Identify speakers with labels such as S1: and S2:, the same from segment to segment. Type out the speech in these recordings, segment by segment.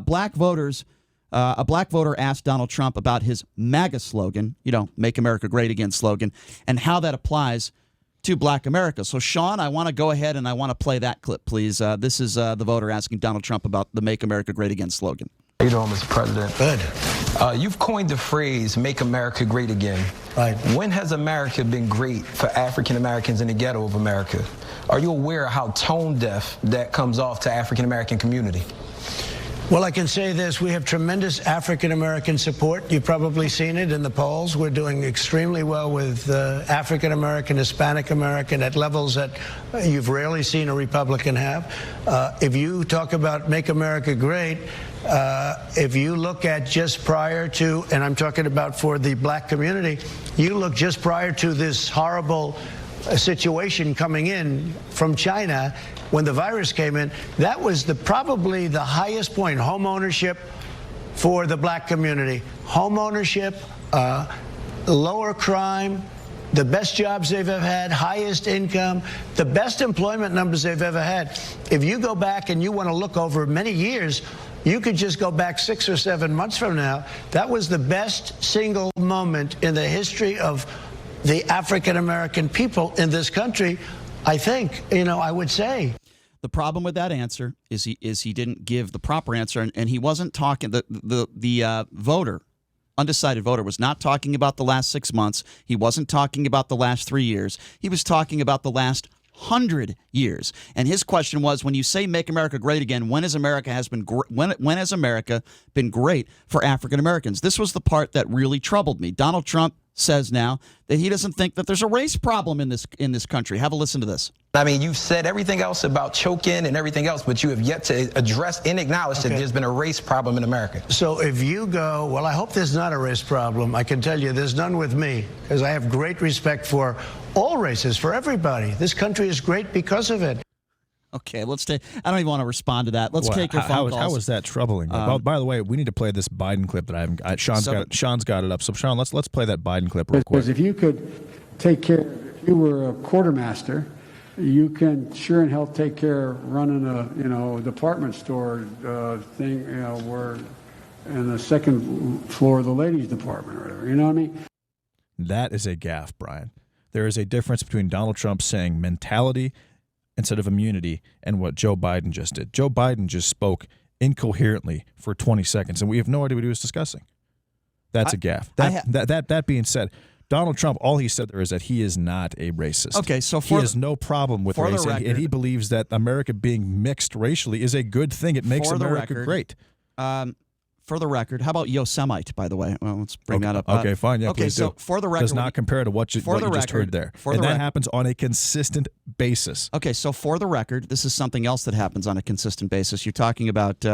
S1: Black voters. A black voter asked Donald Trump about his MAGA slogan, Make America Great Again slogan, and how that applies to Black America. So, Sean, I want to go ahead and I want to play that clip, please. This is the voter asking Donald Trump about the Make America Great Again slogan.
S2: How you doing, Mr. President?
S3: Good.
S2: You've coined the phrase, make America great again.
S3: Right.
S2: When has America been great for African Americans in the ghetto of America? Are you aware of how tone deaf that comes off to African American community?
S3: Well, I can say this. We have tremendous African-American support. You've probably seen it in the polls. We're doing extremely well with African-American, Hispanic-American at levels that you've rarely seen a Republican have. If you talk about Make America Great, if you look at just prior to, and I'm talking about for the black community, you look just prior to this horrible situation coming in from China when the virus came in, that was probably the highest point, home ownership for the black community. Home ownership, lower crime, the best jobs they've ever had, highest income, the best employment numbers they've ever had. If you go back and you want to look over many years, you could just go back 6 or 7 months from now. That was the best single moment in the history of the African-American people in this country, I think, I would say.
S1: The problem with that answer is he didn't give the proper answer, and he wasn't talking, the voter, undecided voter, was not talking about the last 6 months. He wasn't talking about the last 3 years. He was talking about the last 100 years. And his question was, when you say make America great again, when has America been great for African Americans? This was the part that really troubled me. Donald Trump says now that he doesn't think that there's a race problem in this country. Have a listen to this.
S2: I mean, you've said everything else about choking and everything else, but you have yet to address and acknowledge that there's been a race problem in America.
S3: So if you go, well, I hope there's not a race problem. I can tell you there's none with me, because I have great respect for all races, for everybody. This country is great because of it.
S1: Okay, let's take. I don't even want to respond to that. Let's take your phone calls.
S4: How is that troubling? By the way, we need to play this Biden clip that I haven't. Sean's got it up. So Sean, let's play that Biden clip real quick.
S5: Because if you could take care, if you were a quartermaster, you can sure in health take care of running a department store thing, where in the second floor of the ladies' department or whatever. You know what I mean?
S4: That is a gaffe, Brian. There is a difference between Donald Trump saying mentality instead of immunity and what Joe Biden just did. Joe Biden just spoke incoherently for 20 seconds, and we have no idea what he was discussing. That's a gaffe. That being said, Donald Trump, all he said there is that he is not a racist.
S1: Okay, so
S4: he has no problem with race, and he believes that America being mixed racially is a good thing. It makes America great.
S1: For the record, how about Yosemite, by the way? Well, let's bring that up.
S4: Okay, fine. Yeah, please
S1: so
S4: do.
S1: For the record,
S4: does not compare to what you just heard there. And that happens on a consistent basis.
S1: Okay, so for the record, this is something else that happens on a consistent basis. You're talking about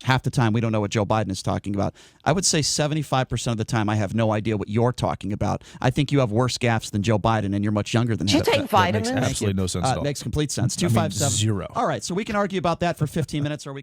S1: half the time we don't know what Joe Biden is talking about. I would say 75% of the time I have no idea what you're talking about. I think you have worse gaffes than Joe Biden, and you're much younger than him.
S6: Do you take vitamins?
S4: That makes absolutely no sense at all.
S1: Makes complete sense. 257
S4: 0.
S1: All right, so we can argue about that for 15 minutes, or we can.